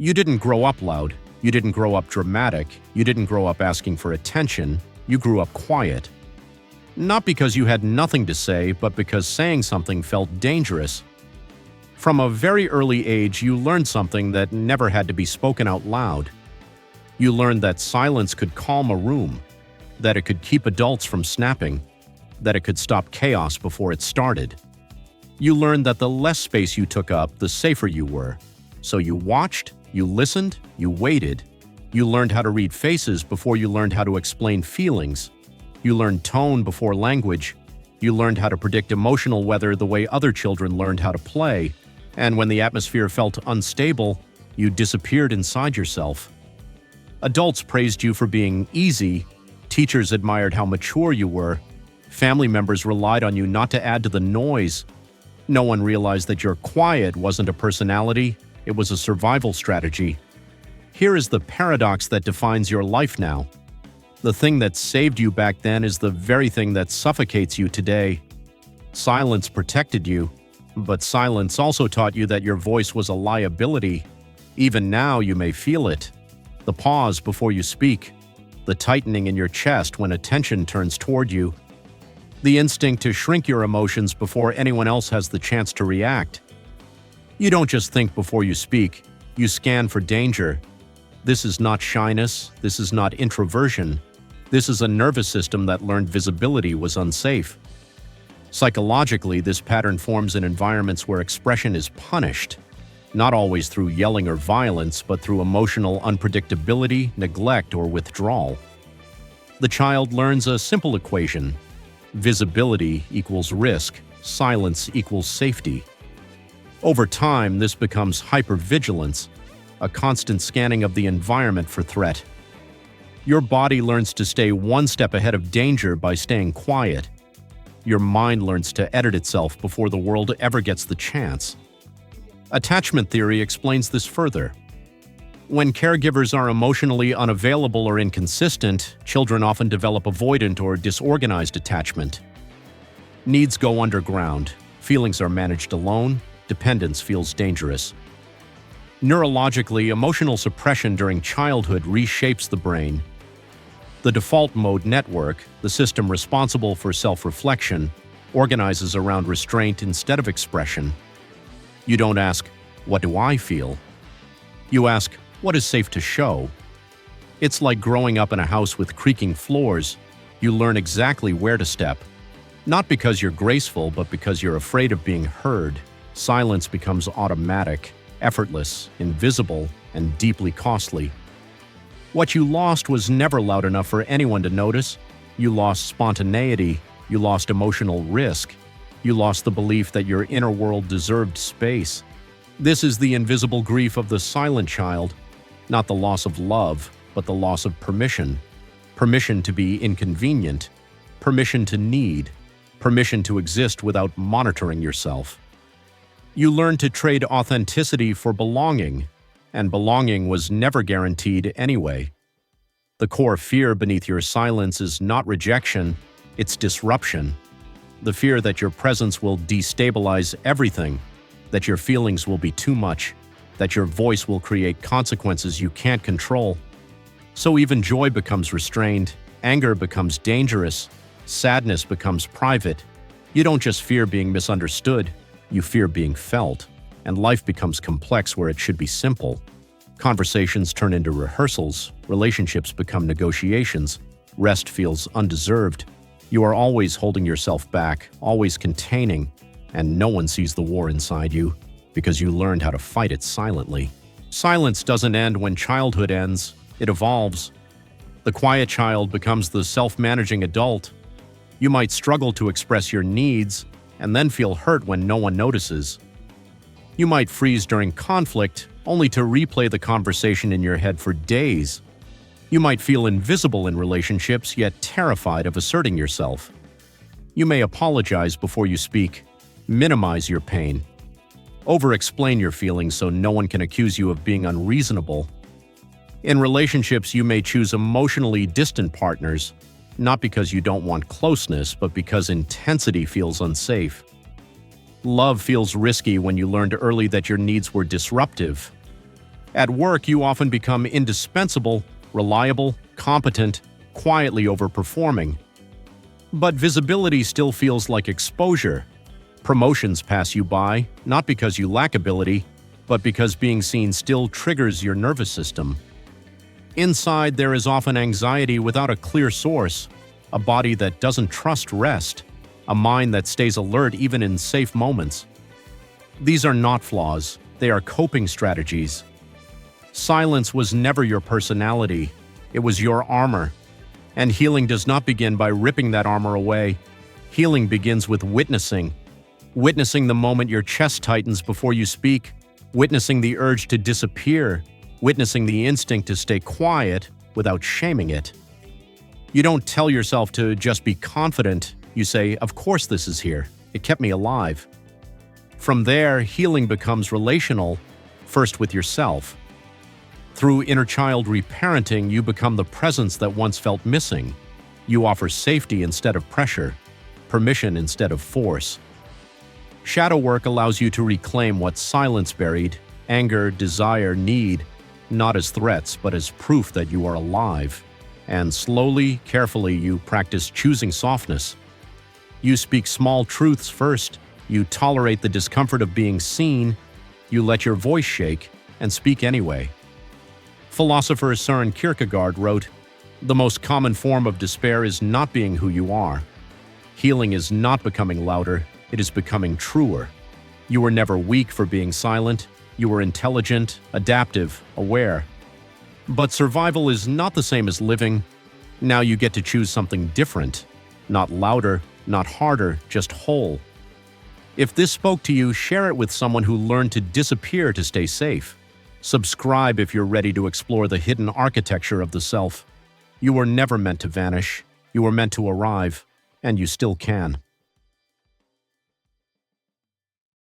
You didn't grow up loud. You didn't grow up dramatic. You didn't grow up asking for attention. You grew up quiet. Not because you had nothing to say, but because saying something felt dangerous. From a very early age, you learned something that never had to be spoken out loud. You learned that silence could calm a room, that it could keep adults from snapping, that it could stop chaos before it started. You learned that the less space you took up, the safer you were. So you watched, you listened, you waited. You learned how to read faces before you learned how to explain feelings. You learned tone before language. You learned how to predict emotional weather the way other children learned how to play. And when the atmosphere felt unstable, you disappeared inside yourself. Adults praised you for being easy. Teachers admired how mature you were. Family members relied on you not to add to the noise. No one realized that your quiet wasn't a personality, it was a survival strategy. Here is the paradox that defines your life now. The thing that saved you back then is the very thing that suffocates you today. Silence protected you, but silence also taught you that your voice was a liability. Even now you may feel it. The pause before you speak, the tightening in your chest when attention turns toward you, the instinct to shrink your emotions before anyone else has the chance to react. You don't just think before you speak, you scan for danger. This is not shyness, this is not introversion. This is a nervous system that learned visibility was unsafe. Psychologically, this pattern forms in environments where expression is punished, not always through yelling or violence, but through emotional unpredictability, neglect, or withdrawal. The child learns a simple equation. Visibility equals risk, silence equals safety. Over time, this becomes hypervigilance, a constant scanning of the environment for threat. Your body learns to stay one step ahead of danger by staying quiet. Your mind learns to edit itself before the world ever gets the chance. Attachment theory explains this further. When caregivers are emotionally unavailable or inconsistent, children often develop avoidant or disorganized attachment. Needs go underground, feelings are managed alone, dependence feels dangerous. Neurologically, emotional suppression during childhood reshapes the brain. The default mode network, the system responsible for self-reflection, organizes around restraint instead of expression. You don't ask, "What do I feel?" You ask, "What is safe to show?" It's like growing up in a house with creaking floors. You learn exactly where to step. Not because you're graceful, but because you're afraid of being heard. Silence becomes automatic, effortless, invisible, and deeply costly. What you lost was never loud enough for anyone to notice. You lost spontaneity. You lost emotional risk. You lost the belief that your inner world deserved space. This is the invisible grief of the silent child, not the loss of love, but the loss of permission. Permission to be inconvenient. Permission to need. Permission to exist without monitoring yourself. You learned to trade authenticity for belonging, and belonging was never guaranteed anyway. The core fear beneath your silence is not rejection, it's disruption. The fear that your presence will destabilize everything, that your feelings will be too much, that your voice will create consequences you can't control. So even joy becomes restrained, anger becomes dangerous, sadness becomes private. You don't just fear being misunderstood, you fear being felt, and life becomes complex where it should be simple. Conversations turn into rehearsals, relationships become negotiations, rest feels undeserved. You are always holding yourself back, always containing, and no one sees the war inside you because you learned how to fight it silently. Silence doesn't end when childhood ends, it evolves. The quiet child becomes the self-managing adult. You might struggle to express your needs and then feel hurt when no one notices. You might freeze during conflict, only to replay the conversation in your head for days. You might feel invisible in relationships, yet terrified of asserting yourself. You may apologize before you speak, minimize your pain, over-explain your feelings so no one can accuse you of being unreasonable. In relationships, you may choose emotionally distant partners, not because you don't want closeness, but because intensity feels unsafe. Love feels risky when you learned early that your needs were disruptive. At work, you often become indispensable, reliable, competent, quietly overperforming. But visibility still feels like exposure. Promotions pass you by, not because you lack ability, but because being seen still triggers your nervous system. Inside, there is often anxiety without a clear source, a body that doesn't trust rest, a mind that stays alert even in safe moments. These are not flaws, they are coping strategies. Silence was never your personality, it was your armor. And healing does not begin by ripping that armor away. Healing begins with witnessing. Witnessing the moment your chest tightens before you speak, witnessing the urge to disappear, witnessing the instinct to stay quiet without shaming it. You don't tell yourself to just be confident. You say, "Of course this is here. It kept me alive." From there, healing becomes relational, first with yourself. Through inner child reparenting, you become the presence that once felt missing. You offer safety instead of pressure, permission instead of force. Shadow work allows you to reclaim what silence buried, anger, desire, need, not as threats, but as proof that you are alive. And slowly, carefully, you practice choosing softness. You speak small truths first. You tolerate the discomfort of being seen. You let your voice shake and speak anyway. Philosopher Søren Kierkegaard wrote, "The most common form of despair is not being who you are. Healing is not becoming louder, it is becoming truer. You were never weak for being silent. You were intelligent, adaptive, aware. But survival is not the same as living. Now you get to choose something different. Not louder, not harder, just whole." If this spoke to you, share it with someone who learned to disappear to stay safe. Subscribe if you're ready to explore the hidden architecture of the self. You were never meant to vanish. You were meant to arrive, and you still can.